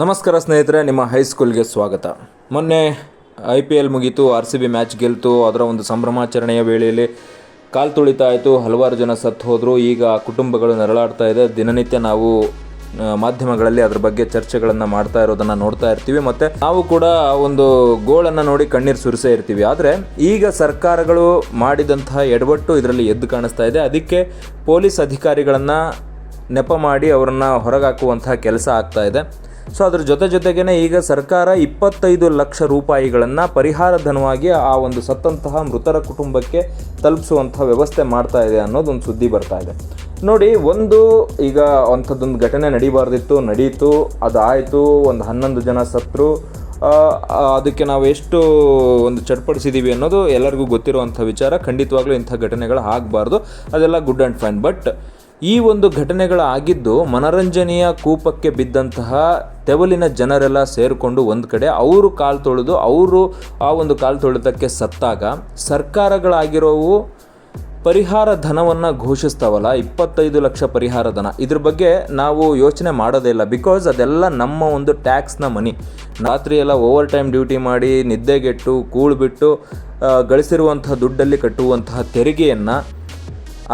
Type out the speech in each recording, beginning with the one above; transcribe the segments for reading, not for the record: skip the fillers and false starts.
ನಮಸ್ಕಾರ ಸ್ನೇಹಿತರೆ, ನಿಮ್ಮ ಹೈಸ್ಕೂಲ್ಗೆ ಸ್ವಾಗತ. ಮೊನ್ನೆ IPL ಮುಗೀತು, RCB ಮ್ಯಾಚ್ ಗೆಲ್ತು. ಅದರ ಒಂದು ಸಂಭ್ರಮಾಚರಣೆಯ ವೇಳೆಯಲ್ಲಿ ಕಾಲು ತುಳಿತ ಆಯಿತು, ಹಲವಾರು ಜನ ಸತ್ತು ಹೋದರು. ಈಗ ಕುಟುಂಬಗಳು ನರಳಾಡ್ತಾ ಇದೆ. ದಿನನಿತ್ಯ ನಾವು ಮಾಧ್ಯಮಗಳಲ್ಲಿ ಅದ್ರ ಬಗ್ಗೆ ಚರ್ಚೆಗಳನ್ನು ಮಾಡ್ತಾ ಇರೋದನ್ನು ನೋಡ್ತಾ ಇರ್ತೀವಿ. ಮತ್ತು ನಾವು ಕೂಡ ಒಂದು ಗೋಳನ್ನು ನೋಡಿ ಕಣ್ಣೀರು ಸುರಿಸೇ ಇರ್ತೀವಿ. ಆದರೆ ಈಗ ಸರ್ಕಾರಗಳು ಮಾಡಿದಂತಹ ಎಡವಟ್ಟು ಇದರಲ್ಲಿ ಎದ್ದು ಕಾಣಿಸ್ತಾ ಇದೆ. ಅದಕ್ಕೆ ಪೊಲೀಸ್ ಅಧಿಕಾರಿಗಳನ್ನು ನೆಪ ಮಾಡಿ ಅವರನ್ನು ಹೊರಗಾಕುವಂತಹ ಕೆಲಸ ಆಗ್ತಾ ಇದೆ. ಸೊ ಅದ್ರ ಜೊತೆಗೇ ಈಗ ಸರ್ಕಾರ 25 ಲಕ್ಷ ರೂಪಾಯಿಗಳನ್ನು ಪರಿಹಾರ ಧನವಾಗಿ ಆ ಒಂದು ಸತ್ತಂತಹ ಮೃತರ ಕುಟುಂಬಕ್ಕೆ ತಲುಪಿಸುವಂಥ ವ್ಯವಸ್ಥೆ ಮಾಡ್ತಾ ಇದೆ ಅನ್ನೋದೊಂದು ಸುದ್ದಿ ಬರ್ತಾ ಇದೆ. ನೋಡಿ, ಈಗ ಅಂಥದ್ದೊಂದು ಘಟನೆ ನಡೀತು, ಅದಾಯಿತು. ಒಂದು 11 ಜನ ಸತ್ತರು. ಅದಕ್ಕೆ ನಾವು ಎಷ್ಟು ಒಂದು ಚಡ್ಪಡಿಸಿದ್ದೀವಿ ಅನ್ನೋದು ಎಲ್ಲರಿಗೂ ಗೊತ್ತಿರುವಂಥ ವಿಚಾರ. ಖಂಡಿತವಾಗ್ಲೂ ಇಂಥ ಘಟನೆಗಳು ಆಗಬಾರ್ದು, ಅದೆಲ್ಲ ಗುಡ್ ಆ್ಯಂಡ್ ಫೈನ್. ಬಟ್ ಈ ಒಂದು ಘಟನೆಗಳಾಗಿದ್ದು ಮನರಂಜನೆಯ ಕೂಪಕ್ಕೆ ಬಿದ್ದಂತಹ ತೆವಲಿನ ಜನರೆಲ್ಲ ಸೇರಿಕೊಂಡು ಒಂದು ಕಡೆ ಅವರು ಕಾಲು ತೊಳೆದು ಆ ಒಂದು ಕಾಲು ತೊಳೆದಕ್ಕೆ ಸತ್ತಾಗ ಸರ್ಕಾರಗಳಾಗಿರೋವು ಪರಿಹಾರ ಧನವನ್ನು ಘೋಷಿಸ್ತಾವಲ್ಲ, 25 ಲಕ್ಷ ಪರಿಹಾರ ಧನ. ಇದ್ರ ಬಗ್ಗೆ ನಾವು ಯೋಚನೆ ಮಾಡೋದೇ ಇಲ್ಲ. ಬಿಕಾಸ್ ಅದೆಲ್ಲ ನಮ್ಮ ಒಂದು ಟ್ಯಾಕ್ಸ್ನ ಮನಿ. ರಾತ್ರಿ ಎಲ್ಲ ಓವರ್ ಟೈಮ್ ಡ್ಯೂಟಿ ಮಾಡಿ ನಿದ್ದೆಗೆಟ್ಟು ಕೂಳ್ಬಿಟ್ಟು ಗಳಿಸಿರುವಂತಹ ದುಡ್ಡಲ್ಲಿ ಕಟ್ಟುವಂತಹ ತೆರಿಗೆಯನ್ನು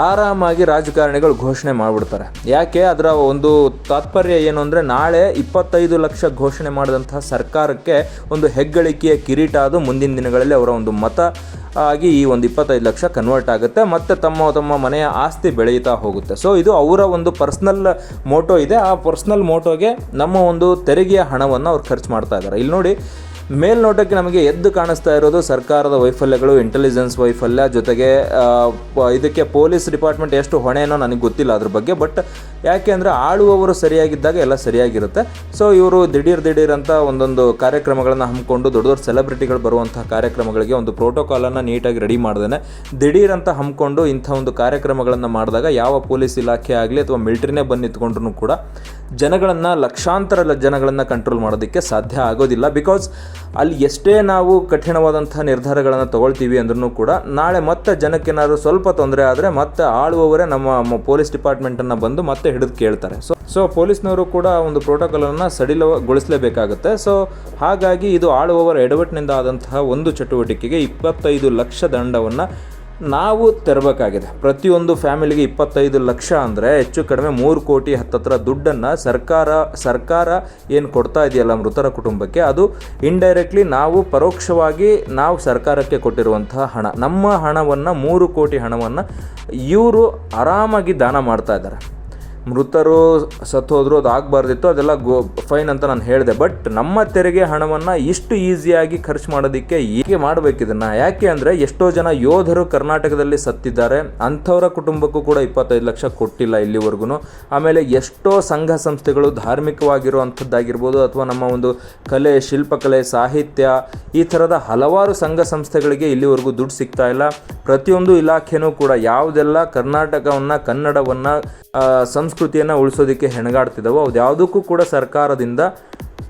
ಆರಾಮಾಗಿ ರಾಜಕಾರಣಿಗಳು ಘೋಷಣೆ ಮಾಡಿಬಿಡ್ತಾರೆ. ಯಾಕೆ? ಅದರ ಒಂದು ತಾತ್ಪರ್ಯ ಏನು ಅಂದರೆ, ನಾಳೆ 25 ಲಕ್ಷ ಘೋಷಣೆ ಮಾಡಿದಂತಹ ಸರ್ಕಾರಕ್ಕೆ ಒಂದು ಹೆಗ್ಗಳಿಕೆಯ ಕಿರೀಟ ಅದು. ಮುಂದಿನ ದಿನಗಳಲ್ಲಿ ಅವರ ಒಂದು ಮತ ಆಗಿ ಈ ಒಂದು 25 ಲಕ್ಷ ಕನ್ವರ್ಟ್ ಆಗುತ್ತೆ. ಮತ್ತು ತಮ್ಮ ಮನೆಯ ಆಸ್ತಿ ಬೆಳೆಯುತ್ತಾ ಹೋಗುತ್ತೆ. ಸೊ ಇದು ಅವರ ಒಂದು ಪರ್ಸ್ನಲ್ ಮೋಟೋ ಇದೆ. ಆ ಪರ್ಸ್ನಲ್ ಮೋಟೋಗೆ ನಮ್ಮ ಒಂದು ತೆರಿಗೆಯ ಹಣವನ್ನು ಅವ್ರು ಖರ್ಚು ಮಾಡ್ತಾ ಇದ್ದಾರೆ. ಇಲ್ಲಿ ನೋಡಿ, ಮೇಲ್ನೋಟಕ್ಕೆ ನಮಗೆ ಎದ್ದು ಕಾಣಿಸ್ತಾ ಇರೋದು ಸರ್ಕಾರದ ವೈಫಲ್ಯಗಳು, ಇಂಟೆಲಿಜೆನ್ಸ್ ವೈಫಲ್ಯ, ಜೊತೆಗೆ ಇದಕ್ಕೆ ಪೊಲೀಸ್ ಡಿಪಾರ್ಟ್ಮೆಂಟ್ ಎಷ್ಟು ಹೊಣೆನೋ ನನಗೆ ಗೊತ್ತಿಲ್ಲ ಅದ್ರ ಬಗ್ಗೆ. ಬಟ್ ಯಾಕೆ ಅಂದರೆ ಆಳುವವರು ಸರಿಯಾಗಿದ್ದಾಗ ಎಲ್ಲ ಸರಿಯಾಗಿರುತ್ತೆ. ಸೊ ಇವರು ದಿಢೀರ್ ಅಂತ ಒಂದೊಂದು ಕಾರ್ಯಕ್ರಮಗಳನ್ನು ಹಮ್ಮಿಕೊಂಡು ದೊಡ್ಡ ಸೆಲೆಬ್ರಿಟಿಗಳು ಬರುವಂತಹ ಕಾರ್ಯಕ್ರಮಗಳಿಗೆ ಒಂದು ಪ್ರೋಟೋಕಾಲನ್ನು ನೀಟಾಗಿ ರೆಡಿ ಮಾಡ್ದೇನೆ ದಿಢೀರ್ ಅಂತ ಹಮ್ಮಿಕೊಂಡು ಇಂಥ ಒಂದು ಕಾರ್ಯಕ್ರಮಗಳನ್ನು ಮಾಡಿದಾಗ ಯಾವ ಪೊಲೀಸ್ ಇಲಾಖೆ ಆಗಲಿ ಅಥವಾ ಮಿಲಿಟರಿನೇ ಬಂದು ನಿಂತ್ಕೊಂಡ್ರೂ ಕೂಡ ಲಕ್ಷಾಂತರ ಜನಗಳನ್ನು ಕಂಟ್ರೋಲ್ ಮಾಡೋದಕ್ಕೆ ಸಾಧ್ಯ ಆಗೋದಿಲ್ಲ. ಬಿಕಾಸ್ ಅಲ್ಲಿ ಎಷ್ಟೇ ನಾವು ಕಠಿಣವಾದಂಥ ನಿರ್ಧಾರಗಳನ್ನು ತಗೊಳ್ತೀವಿ ಅಂದ್ರೂ ಕೂಡ ನಾಳೆ ಮತ್ತೆ ಜನಕ್ಕೇನಾದರೂ ಸ್ವಲ್ಪ ತೊಂದರೆ ಆದರೆ ಮತ್ತೆ ಆಳುವವರೇ ನಮ್ಮ ಪೊಲೀಸ್ ಡಿಪಾರ್ಟ್ಮೆಂಟನ್ನು ಬಂದು ಮತ್ತೆ ಹಿಡಿದು ಕೇಳ್ತಾರೆ. ಸೊ ಪೊಲೀಸ್ನವರು ಕೂಡ ಒಂದು ಪ್ರೋಟೋಕಾಲನ್ನು ಸಡಿಲಗೊಳಿಸಲೇಬೇಕಾಗುತ್ತೆ. ಸೊ ಹಾಗಾಗಿ ಇದು ಆಳುವವರ ಎಡವಟ್ಟಿನಿಂದ ಆದಂತಹ ಒಂದು ಚಟುವಟಿಕೆಗೆ 25 ಲಕ್ಷ ದಂಡವನ್ನು ನಾವು ತೆರಬೇಕಾಗಿದೆ. ಪ್ರತಿಯೊಂದು ಫ್ಯಾಮಿಲಿಗೆ 25 ಲಕ್ಷ ಅಂದರೆ ಹೆಚ್ಚು ಕಡಿಮೆ 3 ಕೋಟಿ ಹತ್ತತ್ರ ದುಡ್ಡನ್ನು ಸರ್ಕಾರ ಏನು ಕೊಡ್ತಾ ಇದೆಯಲ್ಲ ಮೃತರ ಕುಟುಂಬಕ್ಕೆ, ಅದು ಇಂಡೈರೆಕ್ಟ್ಲಿ ಪರೋಕ್ಷವಾಗಿ ನಾವು ಸರ್ಕಾರಕ್ಕೆ ಕೊಟ್ಟಿರುವಂತಹ ಹಣ. ನಮ್ಮ ಹಣವನ್ನು 3 ಕೋಟಿ ಹಣವನ್ನು ಇವರು ಆರಾಮಾಗಿ ದಾನ ಮಾಡ್ತಾ ಇದ್ದಾರೆ. ಮೃತರು ಸತ್ತೋದ್ರು, ಅದು ಆಗಬಾರ್ದಿತ್ತು, ಅದೆಲ್ಲ ಫೈನ್ ಅಂತ ನಾನು ಹೇಳಿದೆ. ಬಟ್ ನಮ್ಮ ತೆರಿಗೆ ಹಣವನ್ನು ಇಷ್ಟು ಈಸಿಯಾಗಿ ಖರ್ಚು ಮಾಡೋದಕ್ಕೆ ಹೀಗೆ ಮಾಡಬೇಕಿದನ್ನು. ಯಾಕೆ ಅಂದರೆ ಎಷ್ಟೋ ಜನ ಯೋಧರು ಕರ್ನಾಟಕದಲ್ಲಿ ಸತ್ತಿದ್ದಾರೆ, ಅಂಥವರ ಕುಟುಂಬಕ್ಕೂ ಕೂಡ 25 ಲಕ್ಷ ಕೊಟ್ಟಿಲ್ಲ ಇಲ್ಲಿವರೆಗೂ. ಆಮೇಲೆ ಎಷ್ಟೋ ಸಂಘ ಸಂಸ್ಥೆಗಳು ಧಾರ್ಮಿಕವಾಗಿರುವಂಥದ್ದಾಗಿರ್ಬೋದು ಅಥವಾ ನಮ್ಮ ಒಂದು ಕಲೆ, ಶಿಲ್ಪಕಲೆ, ಸಾಹಿತ್ಯ, ಈ ಥರದ ಹಲವಾರು ಸಂಘ ಸಂಸ್ಥೆಗಳಿಗೆ ಇಲ್ಲಿವರೆಗೂ ದುಡ್ಡು ಸಿಗ್ತಾ ಇಲ್ಲ. ಪ್ರತಿಯೊಂದು ಇಲಾಖೆನೂ ಕೂಡ ಯಾವುದೆಲ್ಲ ಕರ್ನಾಟಕವನ್ನು, ಕನ್ನಡವನ್ನು, ಸಂಸ್ಕೃತಿಯನ್ನು ಉಳಿಸೋದಕ್ಕೆ ಹೆಣಗಾಡ್ತಿದ್ದಾವೋ ಅದು ಯಾವುದಕ್ಕೂ ಕೂಡ ಸರ್ಕಾರದಿಂದ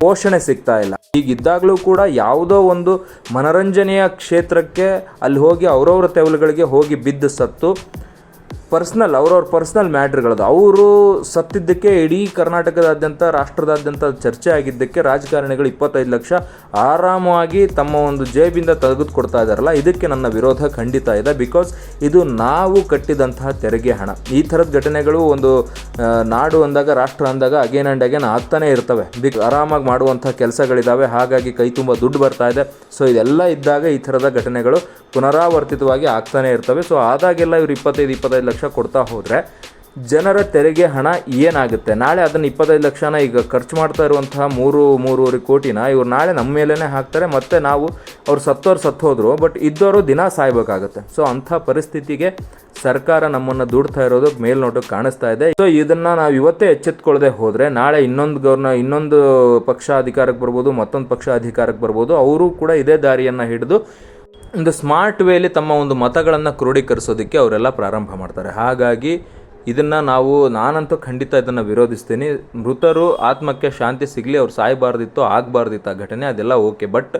ಪೋಷಣೆ ಸಿಗ್ತಾ ಇಲ್ಲ. ಹೀಗಿದ್ದಾಗಲೂ ಕೂಡ ಯಾವುದೋ ಒಂದು ಮನರಂಜನೆಯ ಕ್ಷೇತ್ರಕ್ಕೆ ಅಲ್ಲಿ ಹೋಗಿ ಅವರವರ ತೆವಲುಗಳಿಗೆ ಹೋಗಿ ಬಿದ್ದು ಸತ್ತು ಅವ್ರವ್ರ ಪರ್ಸ್ನಲ್ ಮ್ಯಾಟ್ರ್ಗಳದು. ಅವರು ಸತ್ತಿದ್ದಕ್ಕೆ ಇಡೀ ಕರ್ನಾಟಕದಾದ್ಯಂತ, ರಾಷ್ಟ್ರದಾದ್ಯಂತ ಚರ್ಚೆ ಆಗಿದ್ದಕ್ಕೆ ರಾಜಕಾರಣಿಗಳು 25 ಲಕ್ಷ ಆರಾಮವಾಗಿ ತಮ್ಮ ಒಂದು ಜೇಬಿಂದ ತೆಗೆದುಕೊಡ್ತಾ ಇದ್ದಾರಲ್ಲ, ಇದಕ್ಕೆ ನನ್ನ ವಿರೋಧ ಖಂಡಿತ ಇದೆ. ಬಿಕಾಸ್ ಇದು ನಾವು ಕಟ್ಟಿದಂತಹ ತೆರಿಗೆ ಹಣ. ಈ ಥರದ ಘಟನೆಗಳು ಒಂದು ನಾಡು ಅಂದಾಗ, ರಾಷ್ಟ್ರ ಅಂದಾಗ ಅಗೇನ್ ಆ್ಯಂಡ್ ಅಗೇನ್ ಆಗ್ತಾನೆ ಇರ್ತವೆ. ಆರಾಮಾಗಿ ಮಾಡುವಂಥ ಕೆಲಸಗಳಿದ್ದಾವೆ, ಹಾಗಾಗಿ ಕೈ ತುಂಬ ದುಡ್ಡು ಬರ್ತಾ ಇದೆ. ಸೊ ಇದೆಲ್ಲ ಇದ್ದಾಗ ಈ ಥರದ ಘಟನೆಗಳು ಪುನರಾವರ್ತಿತವಾಗಿ ಆಗ್ತಾನೆ ಇರ್ತವೆ. ಸೊ ಆದಾಗೆಲ್ಲ ಇವರು 25 ಲಕ್ಷ ಕೊಡ್ತಾ ಹೋದರೆ ಜನರ ತೆರಿಗೆ ಹಣ ಏನಾಗುತ್ತೆ? ನಾಳೆ ಅದನ್ನು 25 ಲಕ್ಷನ ಈಗ ಖರ್ಚು ಮಾಡ್ತಾ ಇರುವಂತಹ 3-3.5 ಕೋಟಿನ ಇವ್ರು ನಾಳೆ ನಮ್ಮ ಮೇಲೇ ಹಾಕ್ತಾರೆ. ಮತ್ತು ಅವ್ರು ಸತ್ತೋದ್ರು, ಬಟ್ ಇದ್ದವರು ದಿನ ಸಾಯ್ಬೇಕಾಗುತ್ತೆ. ಸೊ ಅಂಥ ಪರಿಸ್ಥಿತಿಗೆ ಸರ್ಕಾರ ನಮ್ಮನ್ನು ದೂಡ್ತಾ ಇರೋದು ಮೇಲ್ನೋಟಕ್ಕೆ ಕಾಣಿಸ್ತಾ ಇದೆ. ಸೊ ಇದನ್ನು ನಾವು ಇವತ್ತೇ ಎಚ್ಚೆತ್ಕೊಳ್ಳದೆ ಹೋದರೆ ನಾಳೆ ಇನ್ನೊಂದು ಪಕ್ಷ ಅಧಿಕಾರಕ್ಕೆ ಬರ್ಬೋದು, ಮತ್ತೊಂದು ಪಕ್ಷ ಅಧಿಕಾರಕ್ಕೆ ಬರ್ಬೋದು. ಅವರು ಕೂಡ ಇದೇ ದಾರಿಯನ್ನು ಹಿಡಿದು ಒಂದು ಸ್ಮಾರ್ಟ್ ವೇಲಿ ತಮ್ಮ ಒಂದು ಮತಗಳನ್ನು ಕ್ರೋಢೀಕರಿಸೋದಕ್ಕೆ ಅವರೆಲ್ಲ ಪ್ರಾರಂಭ ಮಾಡ್ತಾರೆ. ಹಾಗಾಗಿ ನಾನಂತೂ ಖಂಡಿತ ಇದನ್ನು ವಿರೋಧಿಸ್ತೀನಿ. ಮೃತರು ಆತ್ಮಕ್ಕೆ ಶಾಂತಿ ಸಿಗಲಿ, ಅವ್ರು ಸಾಯಬಾರ್ದಿತ್ತು, ಆಗಬಾರ್ದಿತ್ತು ಆ ಘಟನೆ, ಅದೆಲ್ಲ ಓಕೆ. ಬಟ್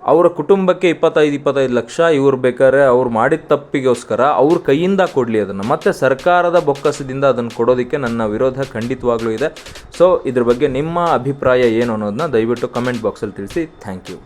ಅವರ ಕುಟುಂಬಕ್ಕೆ 25 ಲಕ್ಷ ಇವ್ರು ಬೇಕಾದ್ರೆ ಅವ್ರು ಮಾಡಿದ ತಪ್ಪಿಗೋಸ್ಕರ ಅವ್ರ ಕೈಯಿಂದ ಕೊಡಲಿ ಅದನ್ನು, ಮತ್ತು ಸರ್ಕಾರದ ಬೊಕ್ಕಸದಿಂದ ಅದನ್ನು ಕೊಡೋದಕ್ಕೆ ನನ್ನ ವಿರೋಧ ಖಂಡಿತವಾಗ್ಲೂ ಇದೆ. ಸೊ ಇದ್ರ ಬಗ್ಗೆ ನಿಮ್ಮ ಅಭಿಪ್ರಾಯ ಏನು ಅನ್ನೋದನ್ನ ದಯವಿಟ್ಟು ಕಮೆಂಟ್ ಬಾಕ್ಸಲ್ಲಿ ತಿಳಿಸಿ. Thank you.